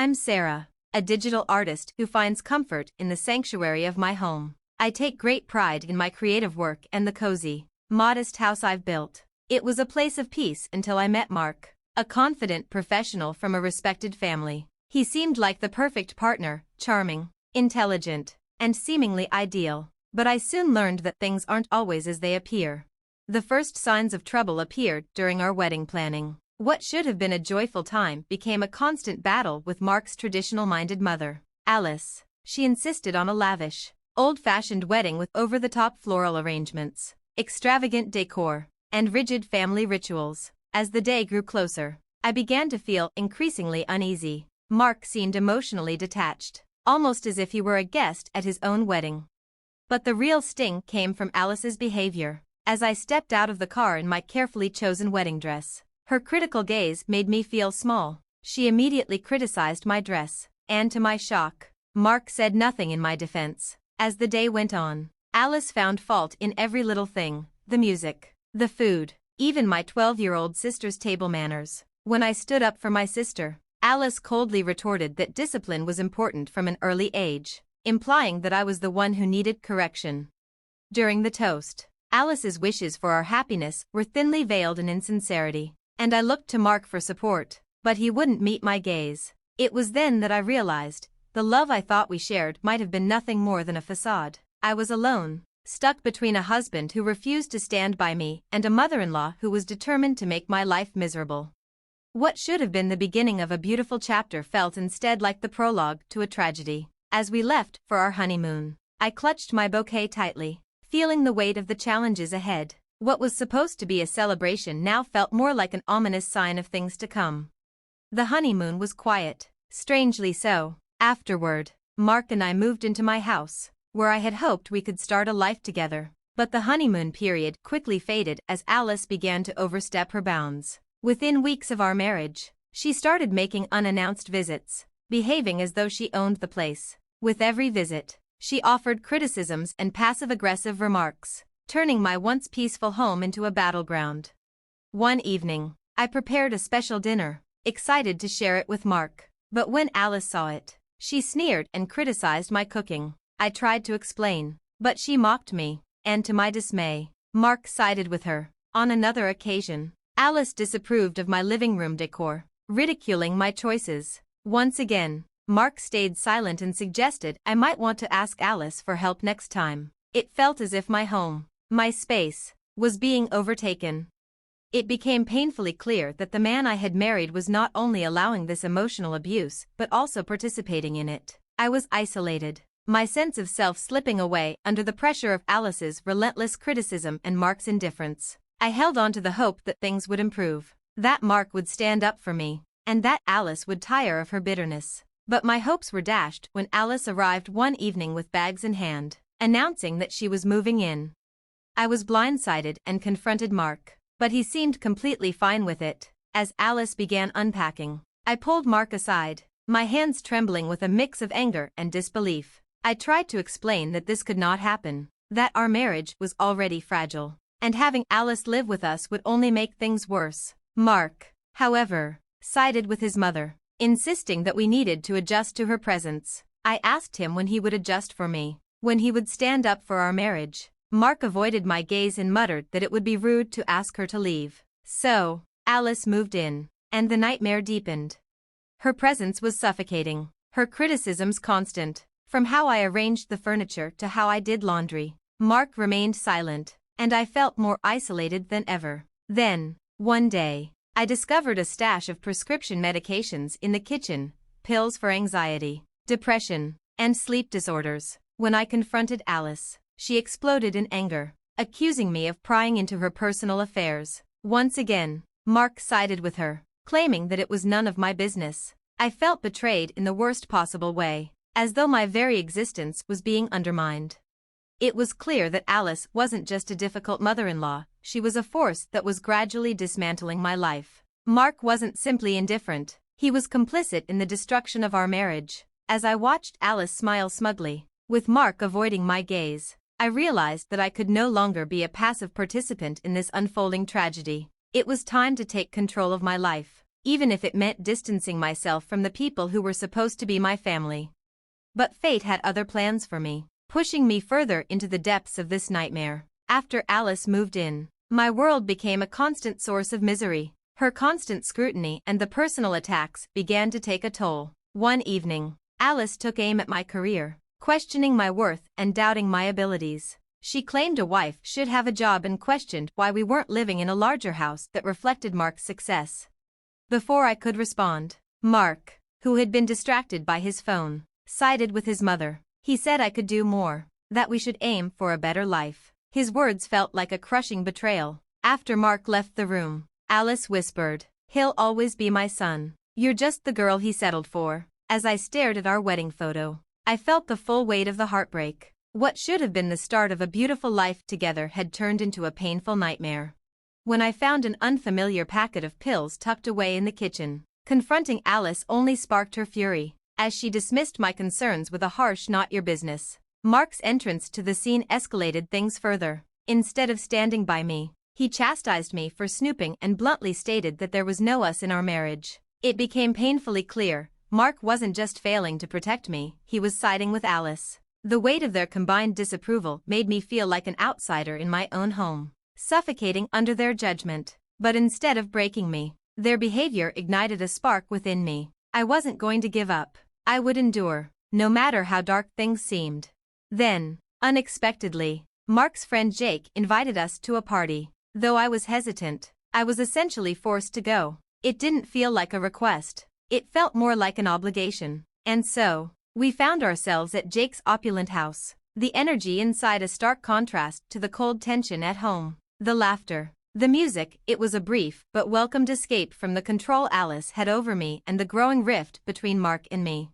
I'm Sarah, a digital artist who finds comfort in the sanctuary of my home. I take great pride in my creative work and the cozy, modest house I've built. It was a place of peace until I met Mark, a confident professional from a respected family. He seemed like the perfect partner, charming, intelligent, and seemingly ideal. But I soon learned that things aren't always as they appear. The first signs of trouble appeared during our wedding planning. What should have been a joyful time became a constant battle with Mark's traditional-minded mother, Alice. She insisted on a lavish, old-fashioned wedding with over-the-top floral arrangements, extravagant decor, and rigid family rituals. As the day grew closer, I began to feel increasingly uneasy. Mark seemed emotionally detached, almost as if he were a guest at his own wedding. But the real sting came from Alice's behavior. As I stepped out of the car in my carefully chosen wedding dress, her critical gaze made me feel small. She immediately criticized my dress, and to my shock, Mark said nothing in my defense. As the day went on, Alice found fault in every little thing: the music, the food, even my 12-year-old sister's table manners. When I stood up for my sister, Alice coldly retorted that discipline was important from an early age, implying that I was the one who needed correction. During the toast, Alice's wishes for our happiness were thinly veiled in insincerity, and I looked to Mark for support, but he wouldn't meet my gaze. It was then that I realized, the love I thought we shared might have been nothing more than a facade. I was alone, stuck between a husband who refused to stand by me and a mother-in-law who was determined to make my life miserable. What should have been the beginning of a beautiful chapter felt instead like the prologue to a tragedy. As we left for our honeymoon, I clutched my bouquet tightly, feeling the weight of the challenges ahead. What was supposed to be a celebration now felt more like an ominous sign of things to come. The honeymoon was quiet, strangely so. Afterward, Mark and I moved into my house, where I had hoped we could start a life together. But the honeymoon period quickly faded as Alice began to overstep her bounds. Within weeks of our marriage, she started making unannounced visits, behaving as though she owned the place. With every visit, she offered criticisms and passive-aggressive remarks, turning my once peaceful home into a battleground. One evening, I prepared a special dinner, excited to share it with Mark. But when Alice saw it, she sneered and criticized my cooking. I tried to explain, but she mocked me, and to my dismay, Mark sided with her. On another occasion, Alice disapproved of my living room decor, ridiculing my choices. Once again, Mark stayed silent and suggested I might want to ask Alice for help next time. It felt as if my home, my space, was being overtaken. It became painfully clear that the man I had married was not only allowing this emotional abuse but also participating in it. I was isolated, my sense of self slipping away under the pressure of Alice's relentless criticism and Mark's indifference. I held on to the hope that things would improve, that Mark would stand up for me, and that Alice would tire of her bitterness. But my hopes were dashed when Alice arrived one evening with bags in hand, announcing that she was moving in. I was blindsided and confronted Mark, but he seemed completely fine with it. As Alice began unpacking, I pulled Mark aside, my hands trembling with a mix of anger and disbelief. I tried to explain that this could not happen, that our marriage was already fragile, and having Alice live with us would only make things worse. Mark, however, sided with his mother, insisting that we needed to adjust to her presence. I asked him when he would adjust for me, when he would stand up for our marriage. Mark avoided my gaze and muttered that it would be rude to ask her to leave. So, Alice moved in, and the nightmare deepened. Her presence was suffocating, her criticisms constant, from how I arranged the furniture to how I did laundry. Mark remained silent, and I felt more isolated than ever. Then, one day, I discovered a stash of prescription medications in the kitchen, pills for anxiety, depression, and sleep disorders. When I confronted Alice, she exploded in anger, accusing me of prying into her personal affairs. Once again, Mark sided with her, claiming that it was none of my business. I felt betrayed in the worst possible way, as though my very existence was being undermined. It was clear that Alice wasn't just a difficult mother-in-law, she was a force that was gradually dismantling my life. Mark wasn't simply indifferent, he was complicit in the destruction of our marriage. As I watched Alice smile smugly, with Mark avoiding my gaze, I realized that I could no longer be a passive participant in this unfolding tragedy. It was time to take control of my life. even if it meant distancing myself from the people who were supposed to be my family. But fate had other plans for me, pushing me further into the depths of this nightmare. After Alice moved in, my world became a constant source of misery. Her constant scrutiny and the personal attacks began to take a toll. One evening, Alice took aim at my career, questioning my worth and doubting my abilities. She claimed a wife should have a job and questioned why we weren't living in a larger house that reflected Mark's success. Before I could respond, Mark, who had been distracted by his phone, sided with his mother. He said I could do more, that we should aim for a better life. His words felt like a crushing betrayal. After Mark left the room, Alice whispered, "He'll always be my son. You're just the girl he settled for." As I stared at our wedding photo, I felt the full weight of the heartbreak. What should have been the start of a beautiful life together had turned into a painful nightmare. When I found an unfamiliar packet of pills tucked away in the kitchen, confronting Alice only sparked her fury, as she dismissed my concerns with a harsh "not your business." Mark's entrance to the scene escalated things further. Instead of standing by me, he chastised me for snooping and bluntly stated that there was no us in our marriage. It became painfully clear, Mark wasn't just failing to protect me, he was siding with Alice. The weight of their combined disapproval made me feel like an outsider in my own home, suffocating under their judgment. But instead of breaking me, their behavior ignited a spark within me. I wasn't going to give up. I would endure, no matter how dark things seemed. Then, unexpectedly, Mark's friend Jake invited us to a party. Though I was hesitant, I was essentially forced to go. It didn't feel like a request. It felt more like an obligation. And so, we found ourselves at Jake's opulent house. The energy inside a stark contrast to the cold tension at home. The laughter, the music, it was a brief but welcomed escape from the control Alice had over me and the growing rift between Mark and me.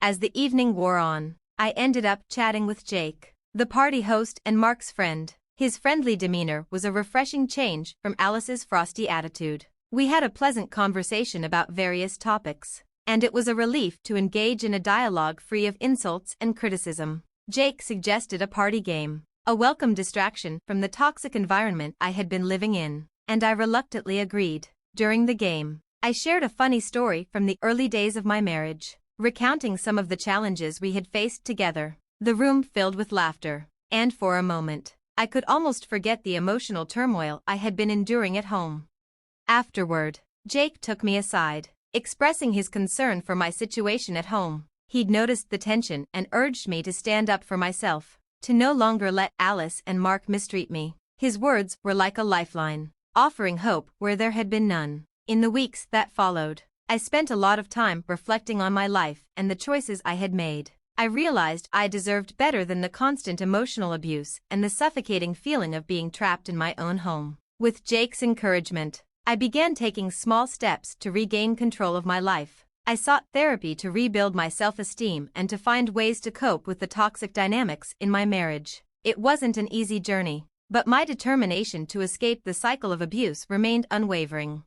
As the evening wore on, I ended up chatting with Jake, the party host and Mark's friend. His friendly demeanor was a refreshing change from Alice's frosty attitude. We had a pleasant conversation about various topics, and it was a relief to engage in a dialogue free of insults and criticism. Jake suggested a party game, a welcome distraction from the toxic environment I had been living in, and I reluctantly agreed. During the game, I shared a funny story from the early days of my marriage, recounting some of the challenges we had faced together. The room filled with laughter, and for a moment, I could almost forget the emotional turmoil I had been enduring at home. Afterward, Jake took me aside, expressing his concern for my situation at home. He'd noticed the tension and urged me to stand up for myself, to no longer let Alice and Mark mistreat me. His words were like a lifeline, offering hope where there had been none. In the weeks that followed, I spent a lot of time reflecting on my life and the choices I had made. I realized I deserved better than the constant emotional abuse and the suffocating feeling of being trapped in my own home. With Jake's encouragement, I began taking small steps to regain control of my life. I sought therapy to rebuild my self-esteem and to find ways to cope with the toxic dynamics in my marriage. It wasn't an easy journey, but my determination to escape the cycle of abuse remained unwavering.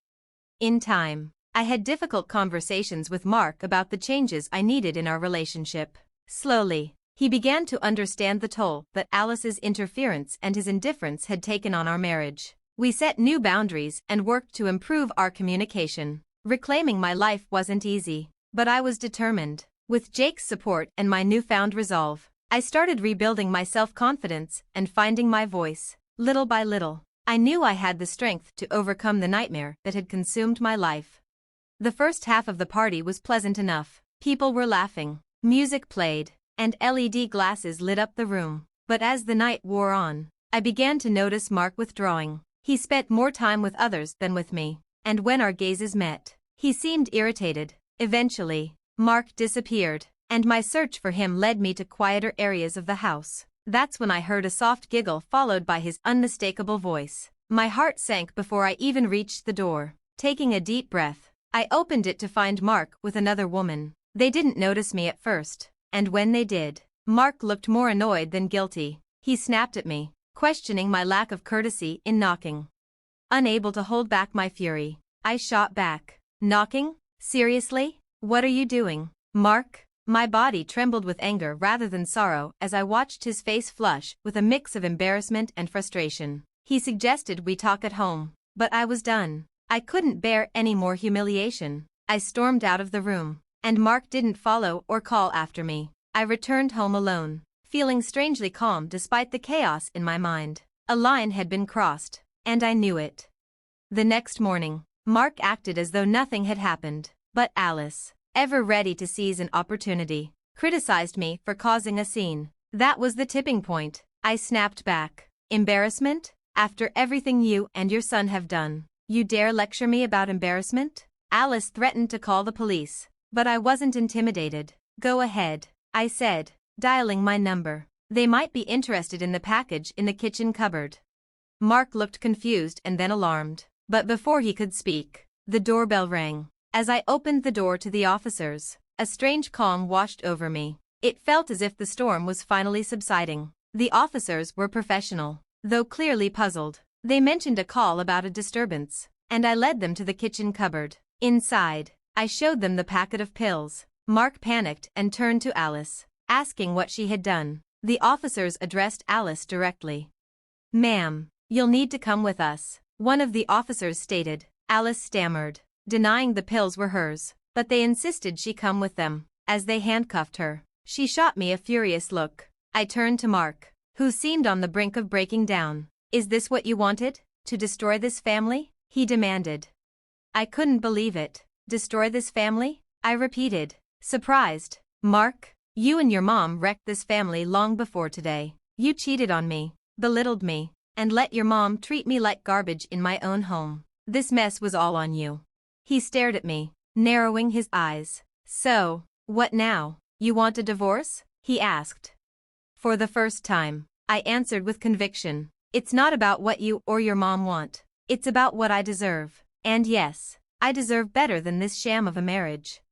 In time, I had difficult conversations with Mark about the changes I needed in our relationship. Slowly, he began to understand the toll that Alice's interference and his indifference had taken on our marriage. We set new boundaries and worked to improve our communication. Reclaiming my life wasn't easy, but I was determined. With Jake's support and my newfound resolve, I started rebuilding my self-confidence and finding my voice. Little by little, I knew I had the strength to overcome the nightmare that had consumed my life. The first half of the party was pleasant enough. People were laughing, music played, and LED glasses lit up the room. But as the night wore on, I began to notice Mark withdrawing. He spent more time with others than with me, and when our gazes met, he seemed irritated. Eventually, Mark disappeared, and my search for him led me to quieter areas of the house. That's when I heard a soft giggle followed by his unmistakable voice. My heart sank before I even reached the door. Taking a deep breath, I opened it to find Mark with another woman. They didn't notice me at first, and when they did, Mark looked more annoyed than guilty. He snapped at me, questioning my lack of courtesy in knocking. Unable to hold back my fury, I shot back. "Knocking? Seriously? What are you doing, Mark?" My body trembled with anger rather than sorrow as I watched his face flush with a mix of embarrassment and frustration. He suggested we talk at home, but I was done. I couldn't bear any more humiliation. I stormed out of the room, and Mark didn't follow or call after me. I returned home alone, feeling strangely calm despite the chaos in my mind. A line had been crossed, and I knew it. The next morning, Mark acted as though nothing had happened, but Alice, ever ready to seize an opportunity, criticized me for causing a scene. That was the tipping point. I snapped back. Embarrassment? After everything you and your son have done, you dare lecture me about embarrassment? Alice threatened to call the police, but I wasn't intimidated. Go ahead, I said, dialing my number. They might be interested in the package in the kitchen cupboard. Mark looked confused and then alarmed, but before he could speak, the doorbell rang. As I opened the door to the officers, a strange calm washed over me. It felt as if the storm was finally subsiding. The officers were professional, though clearly puzzled. They mentioned a call about a disturbance, and I led them to the kitchen cupboard. Inside, I showed them the packet of pills. Mark panicked and turned to Alice, asking what she had done. The officers addressed Alice directly. "Ma'am, you'll need to come with us," one of the officers stated. Alice stammered, denying the pills were hers, but they insisted she come with them. As they handcuffed her, she shot me a furious look. I turned to Mark, who seemed on the brink of breaking down. "Is this what you wanted? To destroy this family?" he demanded. I couldn't believe it. "Destroy this family?" I repeated, surprised. "Mark, you and your mom wrecked this family long before today. You cheated on me, belittled me, and let your mom treat me like garbage in my own home. This mess was all on you." He stared at me, narrowing his eyes. "So, what now? You want a divorce?" he asked. For the first time, I answered with conviction. "It's not about what you or your mom want. It's about what I deserve. And yes, I deserve better than this sham of a marriage."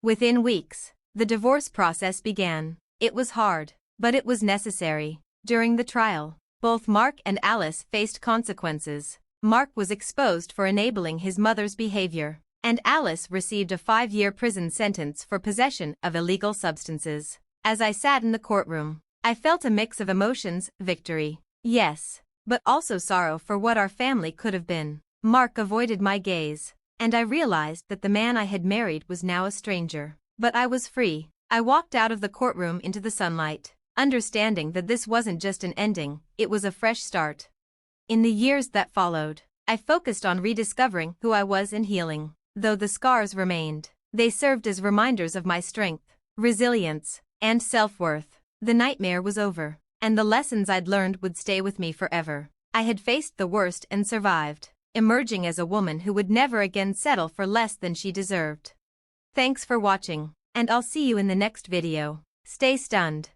Within weeks, the divorce process began. It was hard, but it was necessary. During the trial, both Mark and Alice faced consequences. Mark was exposed for enabling his mother's behavior, and Alice received a 5-year prison sentence for possession of illegal substances. As I sat in the courtroom, I felt a mix of emotions: victory, yes, but also sorrow for what our family could have been. Mark avoided my gaze, and I realized that the man I had married was now a stranger. But I was free. I walked out of the courtroom into the sunlight, understanding that this wasn't just an ending, it was a fresh start. In the years that followed, I focused on rediscovering who I was and healing. Though the scars remained, they served as reminders of my strength, resilience, and self-worth. The nightmare was over, and the lessons I'd learned would stay with me forever. I had faced the worst and survived, emerging as a woman who would never again settle for less than she deserved. Thanks for watching, and I'll see you in the next video. Stay stunned.